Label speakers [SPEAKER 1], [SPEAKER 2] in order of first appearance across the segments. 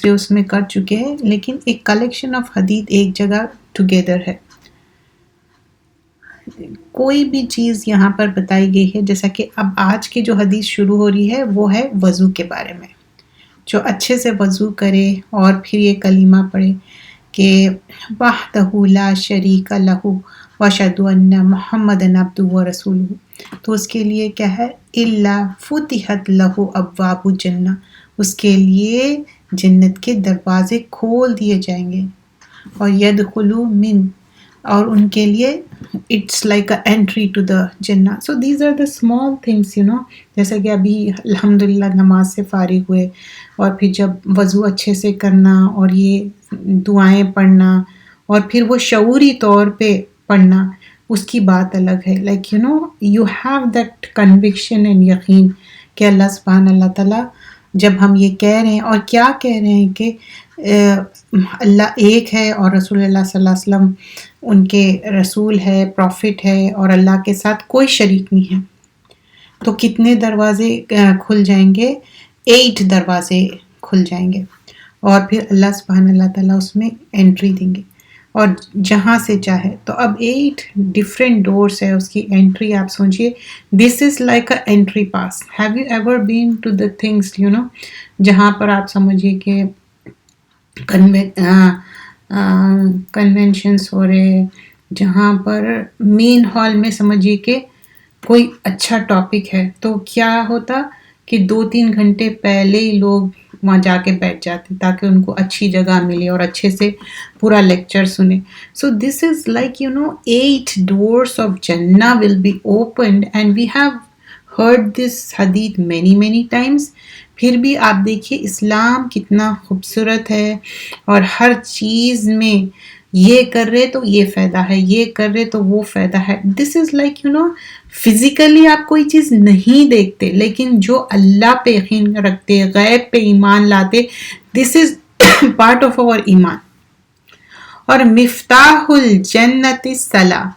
[SPEAKER 1] دوسرے اس میں کر چکے ہیں، لیکن ایک کلیکشن آف حدیث ایک جگہ ٹوگیدر ہے. کوئی بھی چیز یہاں پر بتائی گئی ہے، جیسا کہ اب آج کی جو حدیث شروع ہو رہی ہے وہ ہے وضو کے بارے میں. جو اچھے سے وضو کرے اور پھر یہ کلمہ پڑھے کہ وحدہ لا شریک لہ واشہد ان محمد عبدہ ورسولہ، تو اس کے لیے کیا ہے؟ الا فتحت لہ ابواب الجنہ، اس کے لیے جنت کے دروازے کھول دیے جائیں گے. اور یدخل من، اور ان کے لیے it's like a entry to the جنہ. So these are the small things جیسا کہ ابھی الحمدللہ نماز سے فارغ ہوئے، اور پھر جب وضو اچھے سے کرنا اور یہ دعائیں پڑھنا اور پھر وہ شعوری طور پہ پڑھنا، اس کی بات الگ ہے. Like you have that conviction and یقین کہ اللہ سبحانہ اللہ تعالیٰ جب ہم یہ کہہ رہے ہیں اور کیا کہہ رہے ہیں کہ اللہ ایک ہے اور رسول اللہ صلی اللہ علیہ وسلم ان کے رسول ہے، پروفٹ ہے، اور اللہ کے ساتھ کوئی شریک نہیں ہے، تو کتنے دروازے کھل جائیں گے؟ 8 دروازے کھل جائیں گے، اور پھر اللہ سبحانہ اللہ تعالیٰ اس میں انٹری دیں گے اور جہاں سے چاہے. تو اب 8 ڈفرینٹ ڈورس ہے اس کی انٹری. آپ سوچئے this is like a entry pass. Have you ever been to the things جہاں پر آپ سمجھیے کہ کنونشنس ہو رہے، جہاں پر مین ہال میں سمجھیے کہ کوئی اچھا ٹاپک ہے، تو کیا ہوتا کہ 2-3 گھنٹے پہلے ہی لوگ وہاں جا کے بیٹھ جاتے تاکہ ان کو اچھی جگہ ملے اور اچھے سے پورا لیکچر سنے. سو دس is like 8 doors of Jannah will be opened and we have heard this hadith many times. پھر بھی آپ دیکھیے اسلام کتنا خوبصورت ہے، اور ہر چیز میں یہ کر رہے تو یہ فائدہ ہے، یہ کر رہے تو وہ فائدہ ہے. دس از لائک فزیکلی آپ کوئی چیز نہیں دیکھتے، لیکن جو اللہ پہ یقین رکھتے، غیب پہ ایمان لاتے، دس از پارٹ آف our ایمان. اور مفتاح الجنت الصلاۃ،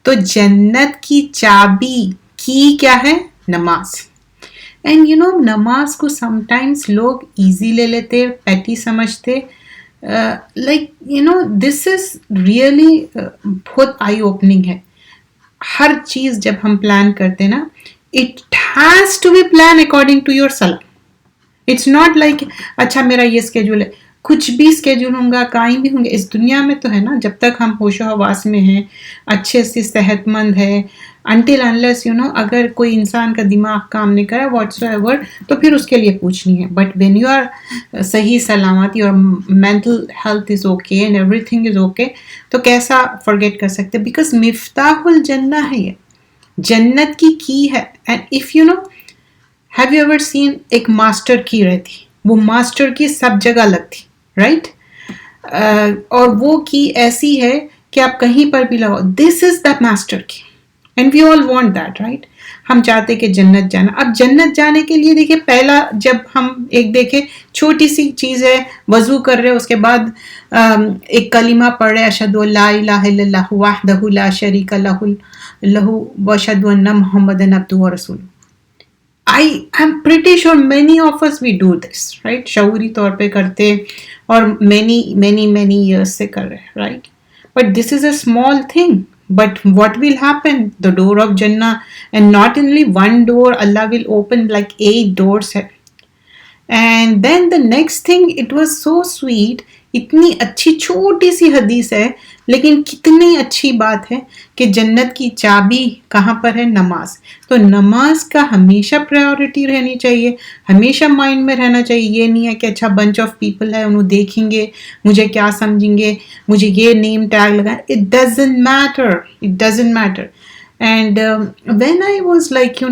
[SPEAKER 1] تو جنت کی چابی کی کیا ہے؟ نماز. اینڈ نماز کو سم ٹائمس لوگ ایزی لے لیتے، پیٹی سمجھتے. لائک دس از ریئلی بہت آئی اوپننگ ہے. ہر چیز جب ہم پلان کرتے نا، it has to be plan according to your صلاح. اٹس ناٹ لائک اچھا میرا یہ اسکیجول ہے، کچھ بھی اسکیجول ہوں گا، کہیں بھی ہوں گے. اس دنیا میں تو ہے نا، جب تک ہم ہوش و حواس میں ہیں، اچھے سے صحت مند ہے، until unless اگر کوئی انسان کا دماغ کام نہیں کرا whatsoever، تو پھر اس کے لیے پوچھنی ہے. بٹ when you are صحیح سلامتی اور mental health is okay and everything is okay، تو کیسا forget کر سکتے؟ because مفتاح الجنہ ہے، یہ جنت کی ہے. and if have you ever seen ایک ماسٹر کی رہتی، وہ ماسٹر کی سب جگہ لگتی، رائٹ؟ اور وہ کی ایسی ہے کہ آپ کہیں پر بھی لگاؤ، this is the master key. And we all want that, right? ہم چاہتے کہ جنت جانا. اب جنت جانے کے لیے دیکھیں، پہلا جب ہم ایک دیکھیں چھوٹی سی چیز ہے، وضو کر رہے، اس کے بعد ایک کلمہ پڑھ رہے، اشہد ان لا الہ الا اللہ وحدہ لا شریک لہ واشہد ان محمد عبدہ ورسولہ. I'm pretty sure many of us we do this, right? شعوری طور پہ کرتے اور many years سے کر رہے، right? But this is a small thing. But what will happen? The door of Jannah, and not only one door, Allah will open like 8 doors. And then the next thing, it was so sweet. اتنی اچھی چھوٹی سی حدیث ہے، لیکن کتنی اچھی بات ہے کہ جنت کی چابی کہاں پر ہے؟ نماز. تو نماز کا ہمیشہ پرائیورٹی رہنی چاہیے، ہمیشہ مائنڈ میں رہنا چاہیے. یہ نہیں ہے کہ اچھا بنچ آف پیپل ہے، انہوں دیکھیں گے، مجھے کیا سمجھیں گے، مجھے یہ نیم ٹیگ لگا. It doesn't matter. And when I was like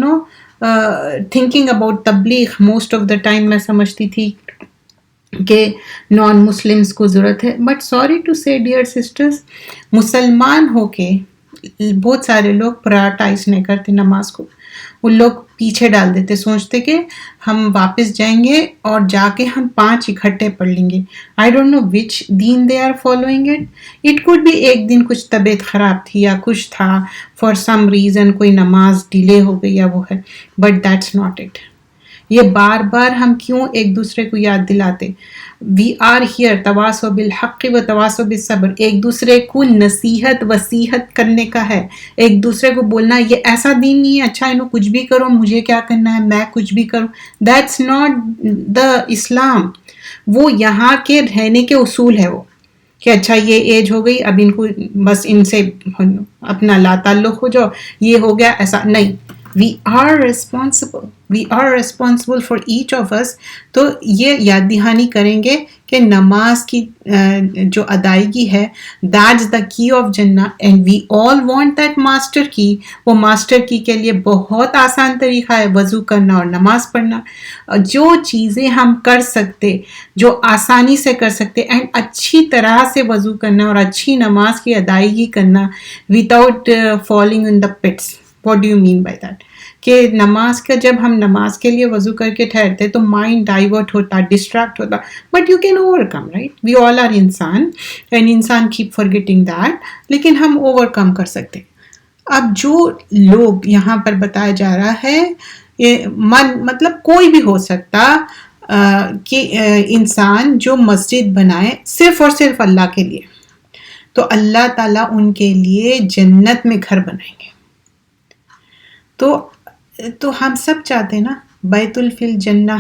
[SPEAKER 1] thinking about تبلیغ، most of the time میں سمجھتی تھی کہ نان مسلمس کو ضرورت ہے. بٹ سوری ٹو سے ڈیئر سسٹرس، مسلمان ہو کے بہت سارے لوگ پرائرٹائز نہیں کرتے نماز کو. وہ لوگ پیچھے ڈال دیتے، سوچتے کہ ہم واپس جائیں گے اور جا کے ہم 5 اکٹھے پڑھ لیں گے. I don't know which then they are following it. It could be ایک دن کچھ طبیعت خراب تھی یا کچھ تھا، فار سم ریزن کوئی نماز ڈیلے ہو گئی یا وہ ہے، بٹ دیٹس ناٹ اٹ. یہ بار بار ہم کیوں ایک دوسرے کو یاد دلاتے؟ وی آر ہیئر تواصوا بالحق و تواصوا بالصبر، ایک دوسرے کو نصیحت وصیحت کرنے کا ہے، ایک دوسرے کو بولنا یہ ایسا دین نہیں ہے، اچھا انہوں کچھ بھی کرو مجھے کیا کرنا ہے، میں کچھ بھی کروں. دیٹس ناٹ دا اسلام. وہ یہاں کے رہنے کے اصول ہے وہ، کہ اچھا یہ ایج ہو گئی اب ان کو بس ان سے اپنا لا تعلق ہو جاؤ، یہ ہو گیا ایسا نہیں. We are responsible for each of us. تو یہ یاد دہانی کریں گے کہ نماز کی جو ادائیگی ہے دیٹس دا کی آف جنہ، and we all want that master key. وہ ماسٹر کی کے لیے بہت آسان طریقہ ہے، وضو کرنا اور نماز پڑھنا. جو چیزیں ہم کر سکتے، جو آسانی سے کر سکتے، اینڈ اچھی طرح سے وضو کرنا اور اچھی نماز کی ادائیگی کرنا without falling in the pits. What do you mean by that? کہ نماز کا جب ہم نماز کے لیے وضو کر کے ٹھہرتے تو مائنڈ ڈائیورٹ ہوتا، ڈسٹریکٹ ہوتا، but you can overcome, right? We all are انسان اینڈ انسان کیپ فارگیٹنگ دیٹ، لیکن ہم اوور کم کر سکتے. اب جو لوگ یہاں پر بتایا جا رہا ہے، یہ مطلب کوئی بھی ہو سکتا کہ انسان جو مسجد بنائے صرف اور صرف اللہ کے لیے، تو اللہ تعالیٰ ان کے لیے جنت میں گھر بنائیں گے. تو ہم سب چاہتے ہیں نا بیت الفل جنہ،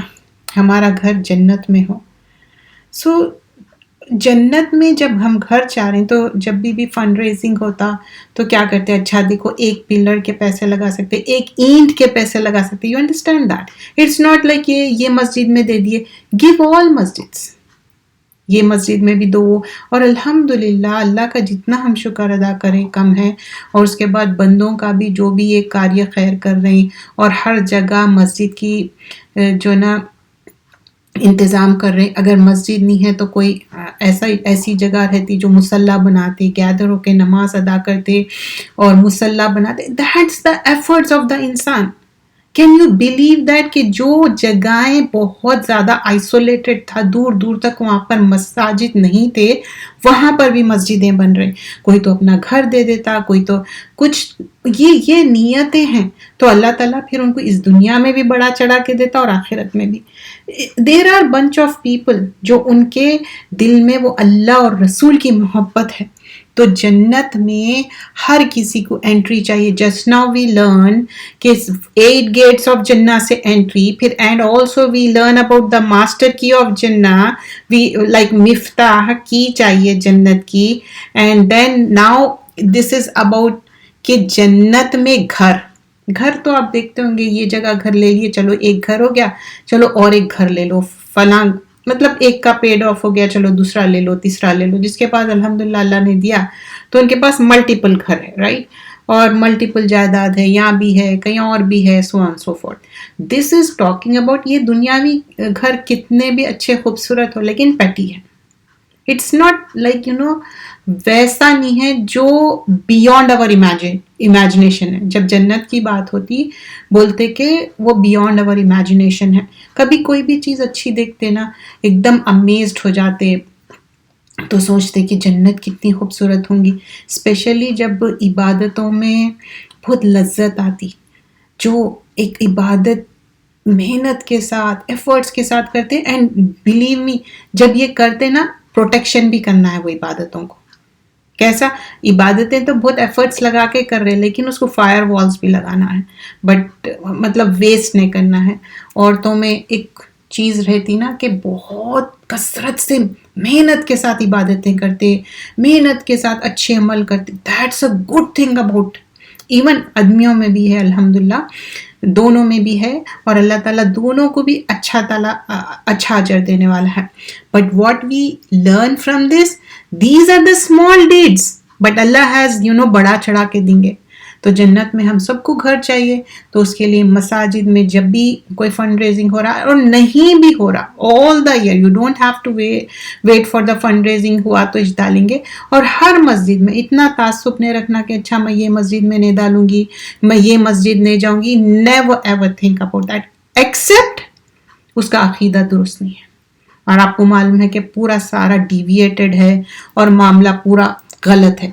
[SPEAKER 1] ہمارا گھر جنت میں ہو. سو جنت میں جب ہم گھر چاہ رہے ہیں تو جب بھی فنڈ ریزنگ ہوتا تو کیا کرتے ہیں؟ اچھا دیکھو ایک پلر کے پیسے لگا سکتے، ایک اینٹ کے پیسے لگا سکتے. You understand that? It's not like یہ مسجد میں دے دیے. گیو آل مسجدس، یہ مسجد میں بھی دو. اور الحمدللہ اللہ کا جتنا ہم شکر ادا کریں کم ہے. اور اس کے بعد بندوں کا بھی جو بھی یہ کاریہ خیر کر رہے ہیں اور ہر جگہ مسجد کی جو نا انتظام کر رہے ہیں. اگر مسجد نہیں ہے تو کوئی ایسی جگہ رہتی جو مصلی بناتے، گیدر ہو کے نماز ادا کرتے اور مصلی بناتے. That's the efforts of the انسان. کین یو بلیو دیٹ کہ جو جگہیں بہت زیادہ آئسولیٹڈ تھا، دور دور تک وہاں پر مساجد نہیں تھے، وہاں پر بھی مسجدیں بن رہی. کوئی تو اپنا گھر دے دیتا، کوئی تو کچھ. یہ نیتیں ہیں تو اللہ تعالیٰ پھر ان کو اس دنیا میں بھی بڑا چڑھا کے دیتا اور آخرت میں بھی. There are bunch of people جو ان کے دل میں وہ اللہ اور رسول کی محبت ہے. تو جنت میں ہر کسی کو انٹری چاہیے. جسٹ ناؤ وی لرن کہ 8 گیٹس آف جنہ سے انٹری، پھر and also we learn about the master key of جنہ. وی لائک مفتاح کی چاہیے جنت کی. And then now this is about کہ جنت میں گھر تو آپ دیکھتے ہوں گے، یہ جگہ گھر لے لیے، چلو ایک گھر ہو گیا، چلو اور ایک گھر لے لو فلاں، مطلب ایک کا پیڈ آف ہو گیا، چلو دوسرا لے لو، تیسرا لے لو. جس کے پاس الحمدللہ اللہ نے دیا تو ان کے پاس ملٹیپل گھر ہے، رائٹ؟ اور ملٹیپل جائیداد ہے، یہاں بھی ہے کہیں اور بھی ہے، so on so forth. This is talking about یہ دنیاوی گھر کتنے بھی اچھے خوبصورت ہو لیکن پیٹی ہے. اٹس ناٹ لائک ویسا نہیں ہے جو بیونڈ اوور امیجنیشن ہے. جب جنت کی بات ہوتی بولتے کہ وہ بیونڈ اوور امیجنیشن ہے. کبھی کوئی بھی چیز اچھی دیکھتے نا ایک دم امیزڈ ہو جاتے، تو سوچتے کہ جنت کتنی خوبصورت ہوں گی. اسپیشلی جب عبادتوں میں بہت لذت آتی، جو ایک عبادت محنت کے ساتھ ایفرٹس کے ساتھ کرتے. اینڈ بلیو می جب یہ کرتے نا پروٹیکشن بھی کرنا ہے وہ عبادتوں کو. کیسا؟ عبادتیں تو بہت ایفرٹس لگا کے کر رہے لیکن اس کو فائر والز بھی لگانا ہے، بٹ مطلب ویسٹ نہیں کرنا ہے. عورتوں میں ایک چیز رہتی نا کہ بہت کثرت سے محنت کے ساتھ عبادتیں کرتے، محنت کے ساتھ اچھے عمل کرتے. That's a good thing about. Even آدمیوں میں بھی ہے الحمدللہ، دونوں میں بھی ہے، اور اللہ تعالیٰ دونوں کو بھی اچھا اجر دینے والا ہے. But what we learn from this, these are the small deeds, but اللہ ہیز بڑا چڑھا کے دیں گے. تو جنت میں ہم سب کو گھر چاہیے، تو اس کے لیے مساجد میں جب بھی کوئی فنڈ ریزنگ ہو رہا ہے اور نہیں بھی ہو رہا all the year, you don't have to wait for the fund raising. ہوا تو ڈالیں گے. اور ہر مسجد میں اتنا تعصب نہیں رکھنا کہ اچھا میں یہ مسجد میں نہیں ڈالوں گی، میں یہ مسجد نہیں جاؤں گی. Never ever think about that except اس کا عقیدہ درست نہیں ہے اور آپ کو معلوم ہے کہ پورا سارا ڈیویٹڈ ہے اور معاملہ پورا غلط ہے.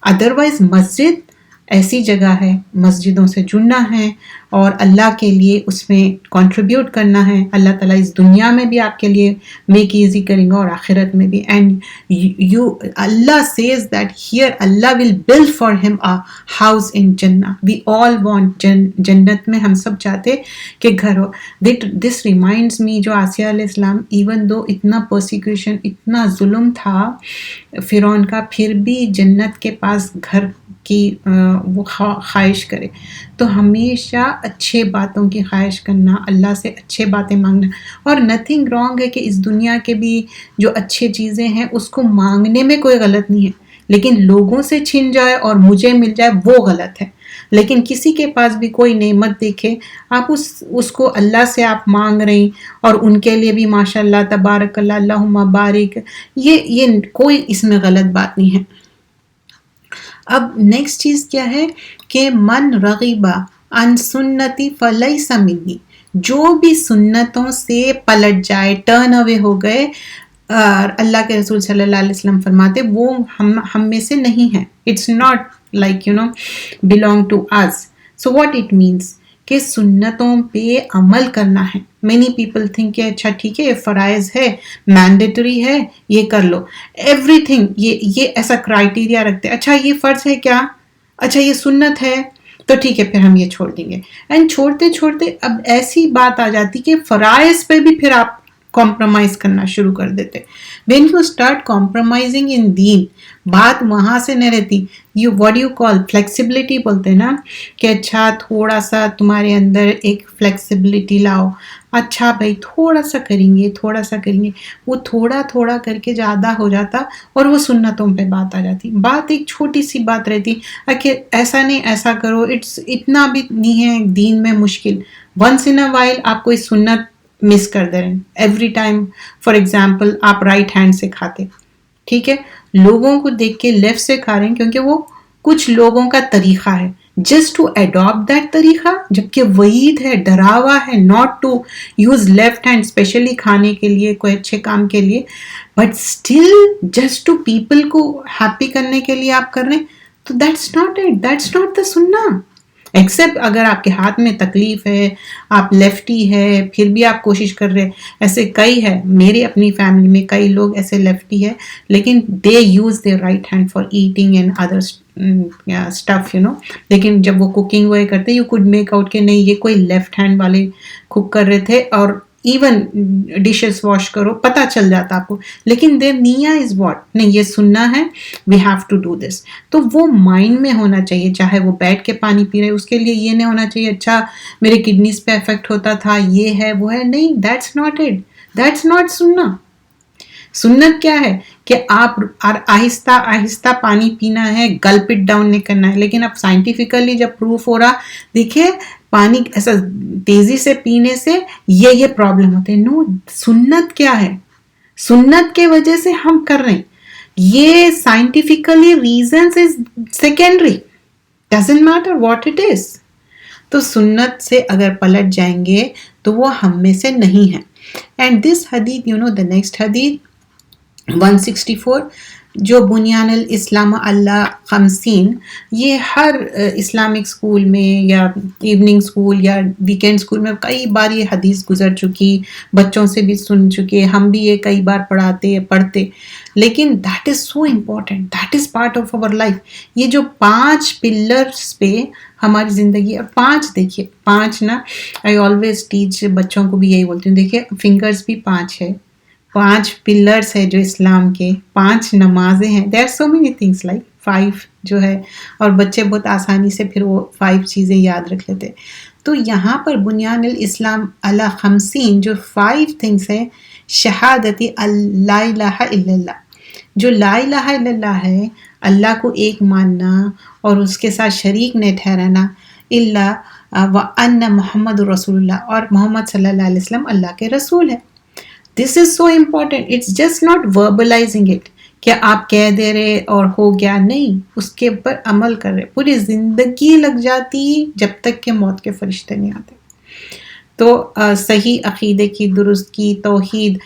[SPEAKER 1] ادروائز مسجد ایسی جگہ ہے، مسجدوں سے جڑنا ہے اور اللہ کے لیے اس میں کنٹریبیوٹ کرنا ہے. اللہ تعالیٰ اس دنیا میں بھی آپ کے لیے میک ایزی کریں گا اور آخرت میں بھی. And you Allah says that here Allah will build for ہم a house in Jannah. We all want جنت میں ہم سب چاہتے کہ گھر ہو. This reminds me جو آسیہ علیہ السلام ایون دو اتنا پرسیکیوشن اتنا ظلم تھا فرعون کا، پھر بھی جنت کے پاس گھر کی وہ خواہش کرے. تو ہمیشہ اچھے باتوں کی خواہش کرنا، اللہ سے اچھے باتیں مانگنا. اور نتھنگ رانگ ہے کہ اس دنیا کے بھی جو اچھے چیزیں ہیں اس کو مانگنے میں کوئی غلط نہیں ہے، لیکن لوگوں سے چھن جائے اور مجھے مل جائے وہ غلط ہے. لیکن کسی کے پاس بھی کوئی نعمت دیکھے آپ اس کو اللہ سے آپ مانگ رہے ہیں اور ان کے لیے بھی ماشاء اللہ تبارک اللہ اللہم بارک، یہ کوئی اس میں غلط بات نہیں ہے. اب نیکسٹ چیز کیا ہے کہ من رغبہ عن سنتی فلیس منی، جو بھی سنتوں سے پلٹ جائے، ٹرن اوے ہو گئے، اللہ کے رسول صلی اللہ علیہ وسلم فرماتے وہ ہم میں سے نہیں ہے. It's not like belong to us. So what it means کہ سنتوں پہ عمل کرنا ہے. many people think کہ اچھا ٹھیک ہے یہ فرائض ہے، مینڈیٹری ہے، یہ کر لو. ایوری تھنگ یہ ایسا کرائٹیریا رکھتے، اچھا یہ فرض ہے کیا، اچھا یہ سنت ہے تو ٹھیک ہے پھر ہم یہ چھوڑ دیں گے. اینڈ چھوڑتے چھوڑتے اب ایسی بات آ جاتی کہ فرائض پہ بھی پھر آپ کمپرومائز کرنا شروع کر دیتے. when you start compromising in دین، بات وہاں سے نہیں رہتی. what you call flexibility بولتے ہیں نا کہ اچھا تھوڑا سا تمہارے اندر ایک فلیکسیبلٹی لاؤ، اچھا بھائی تھوڑا سا کریں گے تھوڑا سا کریں گے، وہ تھوڑا تھوڑا کر کے زیادہ ہو جاتا اور وہ سنتوں پہ بات آ جاتی. بات ایک چھوٹی سی بات رہتی کہ ایسا نہیں ایسا کرو، اتنا بھی نہیں ہے دین میں مشکل. once in a while آپ کوئی سنت مس کر دے رہے ہیں. ایوری ٹائم فار ایگزامپل آپ رائٹ ہینڈ سے کھاتے، ٹھیک ہے، لوگوں کو دیکھ کے لیفٹ سے کھا رہے ہیں کیونکہ وہ کچھ لوگوں کا طریقہ ہے. جسٹ ٹو اڈاپٹ دیٹ طریقہ، جبکہ وعید ہے، ڈراوا ہے not to use left hand especially کھانے کے لیے، کوئی اچھے کام کے لیے، but still just to people کو ہیپی کرنے کے لیے آپ کر رہے ہیں. تو that's not it, that's not the سننا. ایکسیپٹ اگر آپ کے ہاتھ میں تکلیف ہے، آپ لیفٹی ہے، پھر بھی آپ کوشش کر رہے. ایسے کئی ہے، میری اپنی فیملی میں کئی لوگ ایسے لیفٹی ہے لیکن they use the right hand for eating and other stuff لیکن جب وہ کوکنگ وہ کرتے یو کوڈ میک آؤٹ کہ نہیں یہ کوئی لیفٹ ہینڈ والے کوک کر رہے تھے، اور ایون ڈشز واش کرو پتہ چل جاتا آپ کو. لیکن دیر نیا از واٹ، نہیں یہ سننا ہے، we have to do this. تو وہ مائنڈ میں ہونا چاہیے، چاہے وہ بیٹھ کے پانی پی رہے اس کے لیے یہ نہیں ہونا چاہیے اچھا میرے کڈنیز پہ افیکٹ ہوتا تھا، یہ ہے وہ ہے، نہیں، that's not it, that's not سننا. سنت کیا ہے کہ آپ آہستہ آہستہ پانی پینا ہے، گلپ اٹ ڈاؤن نہیں کرنا ہے. لیکن اب سائنٹیفیکلی جب پروف ہو رہا، دیکھیے پانی ایسا تیزی سے پینے سے یہ پرابلم ہوتے ہیں. نو، سنت کیا ہے، سنت کے وجہ سے ہم کر رہے ہیں. یہ scientifically reasons is secondary, doesn't matter what it is. تو سنت سے اگر پلٹ جائیں گے تو وہ ہم میں سے نہیں ہے. اینڈ دس حدیث دا نیکسٹ حدیث 164 جو بنیان الاسلام اللہ خمسین، یہ ہر اسلامک اسکول میں یا ایوننگ اسکول یا ویکینڈ اسکول میں کئی بار یہ حدیث گزر چکی، بچوں سے بھی سن چکے، ہم بھی یہ کئی بار پڑھتے. لیکن that is so important, that is part of over life. یہ جو 5 پلرس پہ ہماری زندگی، اور 5 دیکھیے 5 نا، آئی آلویز ٹیچ بچوں کو بھی یہی بولتی ہوں، دیکھیے فنگرز بھی 5 ہے، 5 پلرس ہے جو اسلام کے، 5 نمازیں ہیں. There are so many things like 5 جو ہے، اور بچے بہت آسانی سے پھر وہ 5 چیزیں یاد رکھ لیتے. تو یہاں پر بنیان الاسلام علی 50 جو 5 تھنگس ہیں، شہادتی لا الہ الا اللہ، جو لا الہ الا اللہ ہے، اللہ کو ایک ماننا اور اس کے ساتھ شریک نہیں ٹھہرانا، اللہ وان محمد رسول اللہ، اور محمد صلی اللہ علیہ وسلم اللہ کے رسول ہے. This is so important. It's just not verbalizing it کہ آپ کہہ دے رہے اور ہو گیا، نہیں، اس کے اوپر عمل کر رہے. پوری زندگی لگ جاتی جب تک کہ موت کے فرشتے نہیں آتے. تو صحیح عقیدے کی، درست کی، توحید،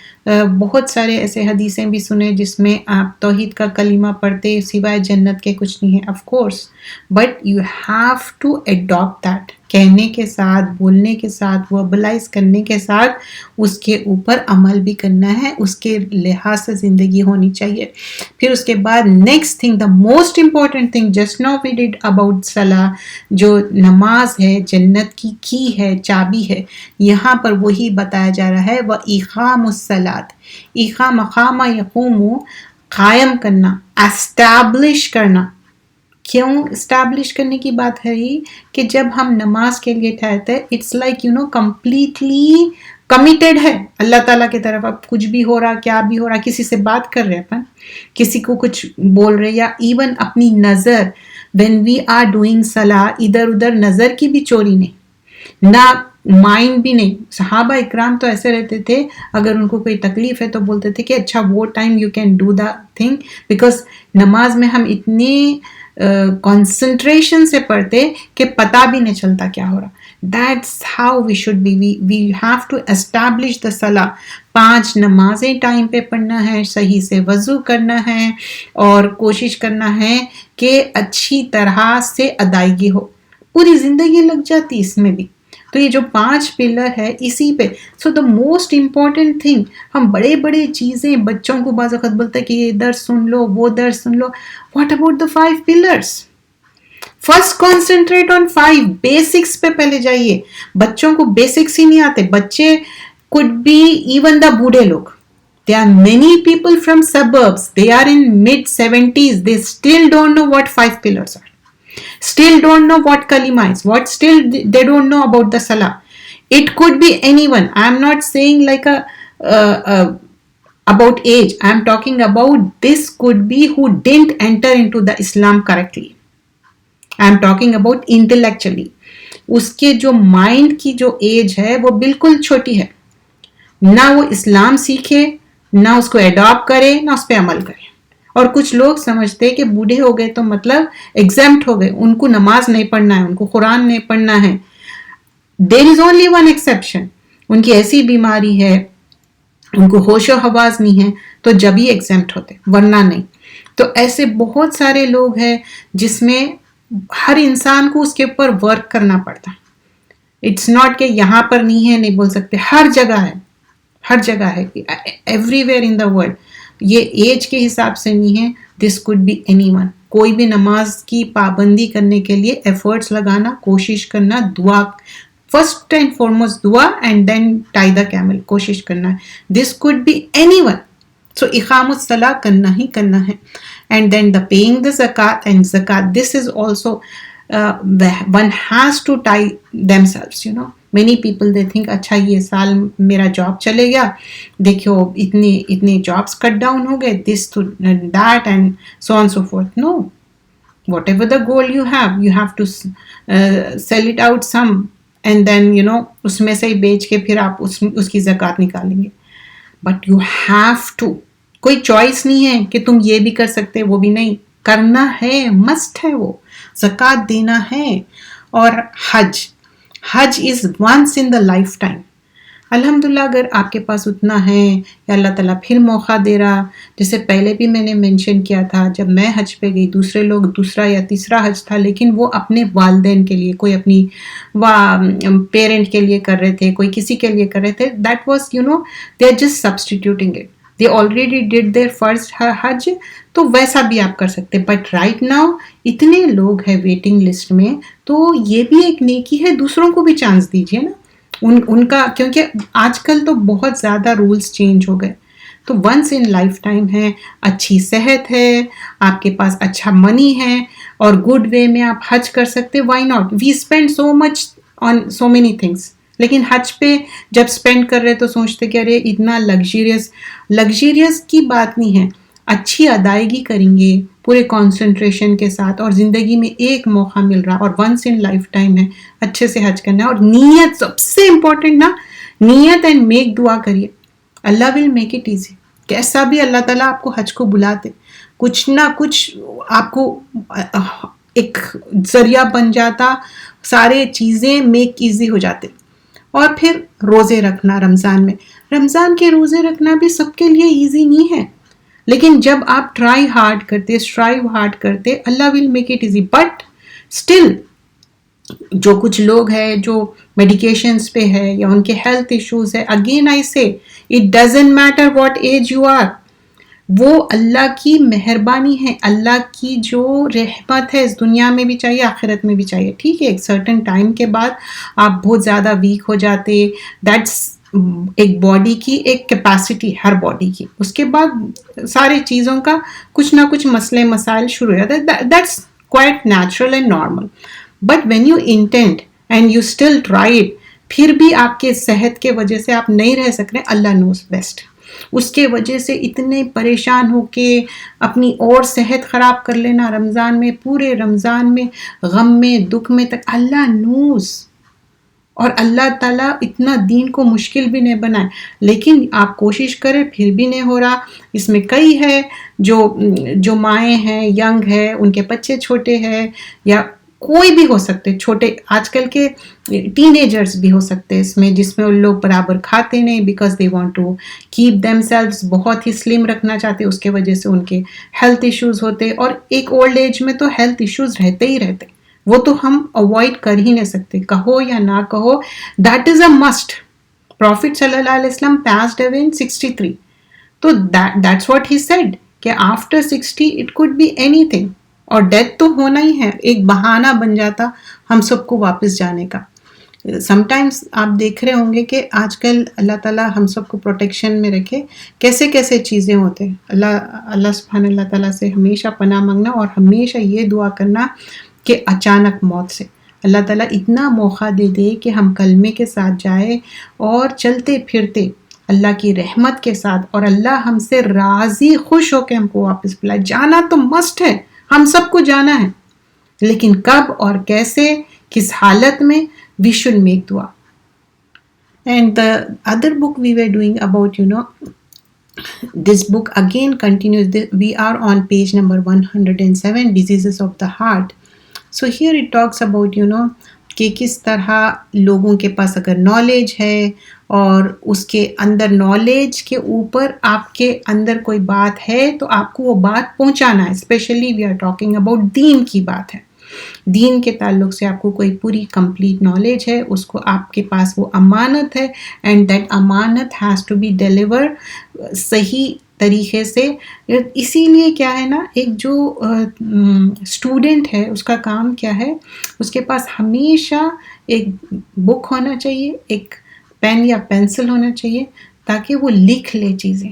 [SPEAKER 1] بہت سارے ایسے حدیثیں بھی سنے جس میں آپ توحید کا کلمہ پڑھتے سوائے جنت کے کچھ نہیں ہے، of course, but you have to adapt that, کہنے کے ساتھ، بولنے کے ساتھ، وربلائز کرنے کے ساتھ اس کے اوپر عمل بھی کرنا ہے، اس کے لحاظ سے زندگی ہونی چاہیے. پھر اس کے بعد next thing, the most important thing, just now we did about صلاح، جو نماز ہے جنت کی ہے، چابی ہے، یہاں پر وہی بتایا جا رہا ہے، وَإِقَامُ الصَّلَاةِ، اقام مقام یقوم، قائم کرنا، اسٹیبلش کرنا. کیوں اسٹیبلش کرنے کی بات ہے یہ کہ جب ہم نماز کے لیے ٹھہرتے ہیں، اٹس لائک کمپلیٹلی کمیٹیڈ ہے اللہ تعالیٰ کی طرف. اب کچھ بھی ہو رہا، کیا بھی ہو رہا، کسی سے بات کر رہے اپن، کسی کو کچھ بول رہے، یا ایون اپنی نظر، when we are doing صلاح، ادھر ادھر نظر کی بھی چوری نہیں، نہ مائنڈ بھی نہیں. صحابہ اکرام تو ایسے رہتے تھے، اگر ان کو کوئی تکلیف ہے تو بولتے تھے کہ اچھا وہ time you can do the thing, because نماز میں ہم اتنے کنسنٹریشن سے پڑھتے کہ پتہ بھی نہیں چلتا کیا ہو رہا. That's how we should be, we have to establish the صلاح. 5 نمازیں ٹائم پہ پڑھنا ہے، صحیح سے وضو کرنا ہے، اور کوشش کرنا ہے کہ اچھی طرح سے ادائیگی ہو. پوری زندگی لگ جاتی اس میں بھی. تو یہ جو 5 پلر ہے اسی پہ. سو دا موسٹ امپورٹنٹ تھنگ، ہم بڑے بڑے چیزیں بچوں کو بعض وقت بولتے ہیں کہ یہ درس سن لو، وہ درس سن لو. What about the 5 pillars? First concentrate on 5 basics پہ پہلے جائیے. بچوں کو بیسکس ہی نہیں آتے. بچے could be even the بوڑھے لوگ. There are many people from suburbs, they are in mid 70s, they still don't know what 5 pillars are, still don't know what kalima is, what still they don't know about the salah. It could be anyone. I am not saying like about age. I am talking about this could be who didn't enter into the Islam correctly. I am talking about intellectually. اس کے جو mind کی جو age ہے وہ بالکل چھوٹی ہے، نہ وہ اسلام سیکھے، نہ اس کو اڈاپٹ کرے، نہ اس پہ عمل کرے. اور کچھ لوگ سمجھتے کہ بوڑھے ہو گئے تو مطلب ایگزیمپٹ ہو گئے، ان کو نماز نہیں پڑھنا ہے، ان کو قرآن نہیں پڑھنا ہے. دیر از اونلی ون ایکسیپشن، ان کی ایسی بیماری ہے، ان کو ہوش و حواس نہیں ہے، تو جب ہی ایگزیمپٹ ہوتے، ورنہ نہیں. تو ایسے بہت سارے لوگ ہیں جس میں ہر انسان کو اس کے اوپر ورک کرنا پڑتا. اٹس ناٹ کہ یہاں پر نہیں ہے نہیں بول سکتے، ہر جگہ ہے، ہر جگہ ہے، every where in the world. یہ ایج کے حساب سے نہیں ہے، this could be any one. کوئی بھی نماز کی پابندی کرنے کے لیے ایفرٹس لگانا، کوشش کرنا، دعا، فرسٹ اینڈ فارموسٹ دعا، and then tie the camel, کوشش کرنا ہے. This could be anyone. So اقام الصلاح کرنا ہی کرنا ہے. And then the paying the زکات، اینڈ زکات this is also one has to tie themselves, many people they think اچھا یہ سال میرا جاب چلے گیا، دیکھو اتنے جابس کٹ ڈاؤن ہو گئے، this to that and so on so forth. No, whatever the goal you have to sell it out some, and then اس میں سے ہی بیچ کے پھر آپ اس کی زکات نکالیں گے. بٹ یو ہیو ٹو، کوئی چوائس نہیں ہے کہ تم یہ بھی کر سکتے وہ بھی نہیں، کرنا ہے، مسٹ ہے، وہ زکات دینا ہے. اور حج is once in the lifetime. الحمدللہ اگر آپ کے پاس اتنا ہے، یا اللہ تعالیٰ پھر موقع دے رہا، جیسے پہلے بھی میں نے مینشن کیا تھا، جب میں حج پہ گئی، دوسرے لوگ دوسرا یا تیسرا حج تھا، لیکن وہ اپنے والدین کے لیے، کوئی اپنی پیرنٹ کے لیے کر رہے تھے، کوئی کسی کے لیے کر رہے تھے. That was they are just substituting it. They already did their first حج، تو ویسا بھی آپ کر سکتے. بٹ رائٹ ناؤ اتنے لوگ ہیں ویٹنگ لسٹ میں، تو یہ بھی ایک نیکی ہے، دوسروں کو بھی چانس دیجیے نا ان کا، کیونکہ آج کل تو بہت زیادہ رولز چینج ہو گئے. تو ونس ان لائف ٹائم ہے، اچھی صحت ہے، آپ کے پاس اچھا منی ہے، اور گڈ وے میں آپ حج کر سکتے. Why not? We spend so much on so many things, لیکن حج پہ جب اسپینڈ کر رہے تو سوچتے کہ ارے اتنا لگژریس کی بات نہیں ہے. اچھی ادائیگی کریں گے پورے کانسنٹریشن کے ساتھ، اور زندگی میں ایک موقع مل رہا اور ونس ان لائف ٹائم ہے، اچھے سے حج کرنا ہے. اور نیت سب سے امپورٹنٹ نا، نیت اینڈ میک دعا کریے، اللہ ول میک اٹ ایزی. کیسا بھی اللہ تعالیٰ آپ کو حج کو بلاتے، کچھ نہ کچھ آپ کو ایک ذریعہ بن جاتا، سارے چیزیں میک ایزی ہو جاتے. اور پھر روزے رکھنا رمضان میں. رمضان کے روزے رکھنا بھی سب کے لیے ایزی نہیں ہے، لیکن جب آپ ٹرائی ہارڈ کرتے، اسٹرائیو ہارڈ کرتے، اللہ will make it easy. But still جو کچھ لوگ ہیں جو میڈیکیشنز پہ ہے یا ان کے ہیلتھ ایشوز ہے، again I say it doesn't matter what age you are, وہ اللہ کی مہربانی ہے، اللہ کی جو رحمت ہے اس دنیا میں بھی چاہیے آخرت میں بھی چاہیے. ٹھیک ہے، ایک سرٹن ٹائم کے بعد آپ بہت زیادہ ویک ہو جاتے، دیٹس ایک باڈی کی ایک کیپیسٹی ہر باڈی کی، اس کے بعد ساری چیزوں کا کچھ نہ کچھ مسئلے مسائل شروع ہو جاتے، that's quite natural and normal. But when you intent and you still try it, پھر بھی آپ کے صحت کے وجہ سے آپ نہیں رہ سک رہے، اللہ نوز بیسٹ. اس کے وجہ سے اتنے پریشان ہو کے اپنی اور صحت خراب کر لینا رمضان میں، پورے رمضان میں غم میں دکھ میں تک، اللہ نوز. اور اللہ تعالیٰ اتنا دین کو مشکل بھی نہیں بنائے، لیکن آپ کوشش کریں پھر بھی نہیں ہو رہا. اس میں کئی ہے جو مائیں ہیں، ینگ ہے، ان کے بچے چھوٹے ہیں، یا کوئی بھی ہو سکتے چھوٹے، آج کل کے ٹین ایجرز بھی ہو سکتے اس میں، جس میں ان لوگ برابر کھاتے نہیں because they want to keep themselves, بہت ہی سلم رکھنا چاہتے، اس کے وجہ سے ان کے ہیلتھ ایشوز ہوتے. اور ایک اولڈ ایج میں تو ہیلتھ ایشوز رہتے ہی رہتے، وہ تو ہم اوائڈ کر ہی نہیں سکتے، کہو یا نہ کہو، that is a must. Prophet صلی اللہ علیہ وسلم passed away in 63. تو that's what he said کہ after 60 it could be anything. اور ڈیتھ تو ہونا ہی ہے، ایک بہانہ بن جاتا ہم سب کو واپس جانے کا. سم ٹائمز آپ دیکھ رہے ہوں گے کہ آج کل اللہ تعالیٰ ہم سب کو پروٹیکشن میں رکھے، کیسے کیسے چیزیں ہوتے ہیں. اللہ سبحانہ اللہ تعالیٰ سے ہمیشہ پناہ مانگنا اور ہمیشہ یہ دعا کرنا کہ اچانک موت سے اللہ تعالیٰ اتنا موقع دے دے کہ ہم کلمے کے ساتھ جائے اور چلتے پھرتے اللہ کی رحمت کے ساتھ، اور اللہ ہم سے راضی خوش ہو کے ہم کو واپس بلائے. جانا تو مسٹ ہے، ہم سب کو جانا ہے، لیکن کب اور کیسے، کس حالت میں، we should make dua. And the other book we were doing about, this book again continues. We are on page number 107, Diseases of the Heart. So here it talks about, کہ کس طرح لوگوں کے پاس اگر نالج ہے اور اس کے اندر knowledge کے اوپر آپ کے اندر کوئی بات ہے تو آپ کو وہ بات پہنچانا ہے. Especially we are talking about دین کی بات ہے، دین کے تعلق سے آپ کو کوئی پوری کمپلیٹ نالج ہے، اس کو آپ کے پاس وہ امانت ہے، اینڈ دیٹ امانت ہیز ٹو بی ڈیلیور صحیح طریقے سے. اسی لیے کیا ہے نا، ایک جو اسٹوڈنٹ ہے اس کا کام کیا ہے، اس کے پاس ہمیشہ ایک بک ہونا چاہیے، ایک پین یا پینسل ہونا چاہیے، تاکہ وہ لکھ لے چیزیں،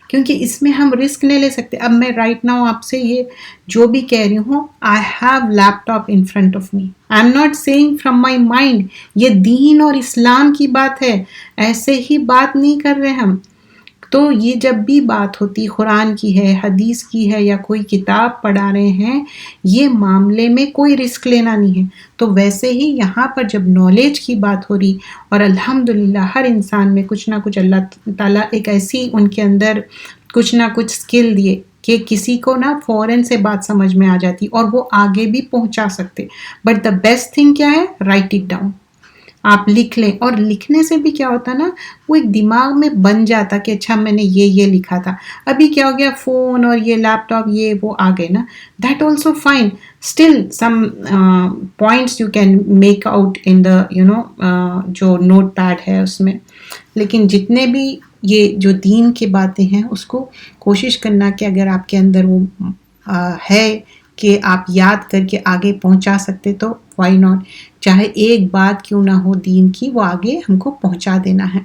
[SPEAKER 1] کیونکہ اس میں ہم رسک نہیں لے سکتے. اب میں رائٹ ناؤ آپ سے یہ جو بھی کہہ رہی ہوں، I have laptop in front of me, I am not seeing from my mind. یہ دین اور اسلام کی بات ہے، ایسے ہی بات نہیں کر رہے ہم. تو یہ جب بھی بات ہوتی قرآن کی ہے، حدیث کی ہے، یا کوئی کتاب پڑھا رہے ہیں، یہ معاملے میں کوئی رسک لینا نہیں ہے. تو ویسے ہی یہاں پر جب نالج کی بات ہو رہی، اور الحمدللہ ہر انسان میں کچھ نہ کچھ اللہ تعالیٰ ایک ایسی ان کے اندر کچھ نہ کچھ اسکل دیے کہ کسی کو نا فوراً سے بات سمجھ میں آ جاتی اور وہ آگے بھی پہنچا سکتے. بٹ دا بیسٹ تھنگ کیا ہے، رائٹ اٹ ڈاؤن، آپ لکھ لیں. اور لکھنے سے بھی کیا ہوتا نا، وہ ایک دماغ میں بن جاتا کہ اچھا میں نے یہ لکھا تھا. ابھی کیا ہو گیا، فون اور یہ لیپ ٹاپ یہ وہ آ گئے نا، that also fine. Still some points you can make out in the جو نوٹ پیڈ ہے اس میں. لیکن جتنے بھی یہ جو دین کی باتیں ہیں اس کو کوشش کرنا کہ اگر آپ کے اندر وہ ہے کہ آپ یاد کر کے آگے پہنچا سکتے تو وائی ناٹ. چاہے ایک بات کیوں نہ ہو دین کی، وہ آگے ہم کو پہنچا دینا ہے.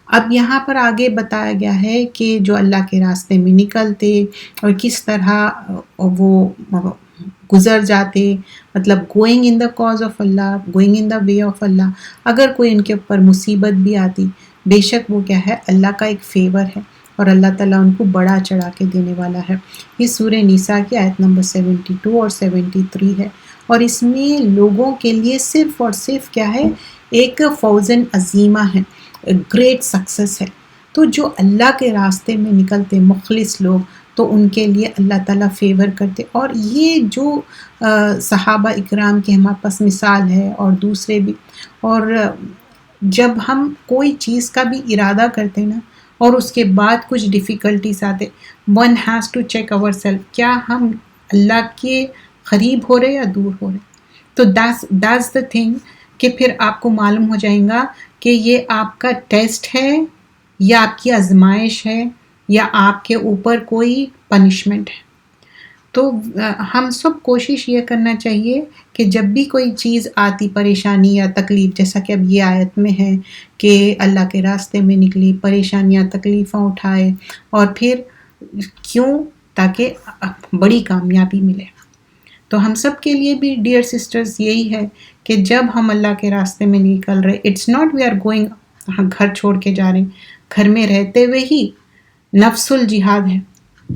[SPEAKER 1] اب یہاں پر آگے بتایا گیا ہے کہ جو اللہ کے راستے میں نکلتے اور کس طرح وہ گزر جاتے، مطلب going in the cause of اللہ، going in the way of اللہ. اگر کوئی ان کے اوپر مصیبت بھی آتی، بے شک وہ کیا ہے، اللہ کا ایک فیور ہے اور اللہ تعالیٰ ان کو بڑا چڑھا کے دینے والا ہے. یہ سورہ نساء کی آیت نمبر 72 اور 73 ہے، اور اس میں لوگوں کے لیے صرف اور صرف کیا ہے، ایک فوزن عظیمہ ہے، گریٹ سکسس ہے. تو جو اللہ کے راستے میں نکلتے مخلص لوگ، تو ان کے لیے اللہ تعالیٰ فیور کرتے. اور یہ جو صحابہ اکرام کی ہمارے پاس مثال ہے، اور دوسرے بھی اور جب ہم کوئی چیز کا بھی ارادہ کرتے نا اور اس کے بعد کچھ ڈیفیکلٹیز آتے, one has to check over self, کیا ہم اللہ کے قریب ہو رہے یا دور ہو رہے. تو that's the thing کہ پھر آپ کو معلوم ہو جائے گا کہ یہ آپ کا ٹیسٹ ہے یا آپ کی آزمائش ہے یا آپ کے اوپر کوئی پنشمنٹ ہے. تو ہم سب کوشش یہ کرنا چاہیے کہ جب بھی کوئی چیز آتی, پریشانی یا تکلیف, جیسا کہ اب یہ آیت میں ہے کہ اللہ کے راستے میں نکلی, پریشانیاں تکلیفیں اٹھائے, اور پھر کیوں, تاکہ بڑی کامیابی ملے. تو ہم سب کے لیے بھی ڈیئر سسٹرز یہی ہے کہ جب ہم اللہ کے راستے میں نکل رہے, it's not we are going, گھر چھوڑ کے جا رہے ہیں, گھر میں رہتے ہوئے ہی نفس الجہاد ہے,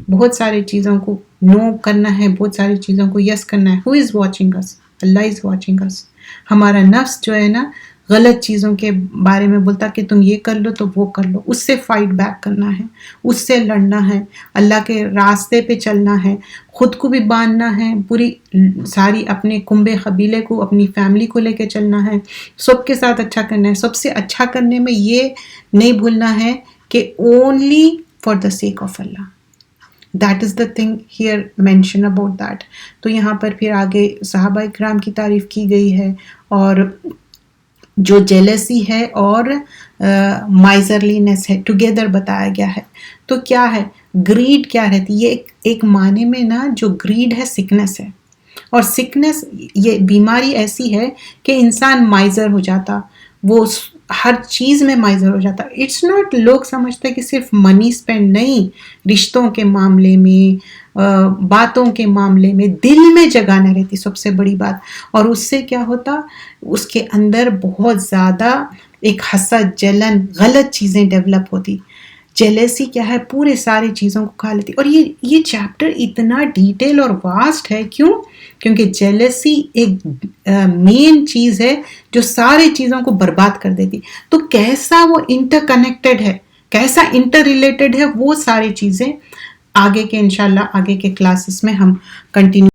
[SPEAKER 1] بہت ساری چیزوں کو نو کرنا ہے, بہت ساری چیزوں کو یس کرنا ہے. ہو از واچنگ اس, اللہ از واچنگ اس. ہمارا نفس جو ہے نا غلط چیزوں کے بارے میں بولتا کہ تم یہ کر لو تو وہ کر لو, اس سے فائٹ بیک کرنا ہے, اس سے لڑنا ہے, اللہ کے راستے پہ چلنا ہے, خود کو بھی باندھنا ہے, پوری ساری اپنے کنبے قبیلے کو, اپنی فیملی کو لے کے چلنا ہے, سب کے ساتھ اچھا کرنا ہے. سب سے اچھا کرنے میں یہ نہیں بھولنا ہے کہ only for the sake of Allah. That is the thing here mention about that. تو یہاں پر پھر آگے صحابہ اکرام کی تعریف کی گئی ہے, اور جو جیلسی ہے اور مائزرلینس ہے ٹوگیدر بتایا گیا ہے. تو کیا ہے گریڈ, کیا رہتی, یہ ایک معنی میں نا جو گریڈ ہے سکنس ہے, اور سکنس یہ بیماری ایسی ہے کہ انسان مائزر ہو جاتا, وہ ہر چیز میں مائزر ہو جاتا. اٹس ناٹ, لوگ سمجھتے کہ صرف منی اسپینڈ نہیں, رشتوں کے معاملے میں, باتوں کے معاملے میں دل میں جگہ نہ رہتی سب سے بڑی بات. اور اس سے کیا ہوتا, اس کے اندر بہت زیادہ ایک حسد, جلن, غلط چیزیں ڈیولپ ہوتی. جیلیسی کیا ہے, پورے ساری چیزوں کو کھا لیتی. اور یہ چیپٹر اتنا ڈیٹیل اور واسٹ ہے, کیوں, کیونکہ جیلیسی ایک مین چیز ہے جو ساری چیزوں کو برباد کر دیتی. تو کیسا وہ انٹر کنیکٹڈ ہے, کیسا انٹر ریلیٹڈ ہے, وہ ساری چیزیں آگے کے انشاءاللہ آگے کے کلاسز میں ہم کنٹینیو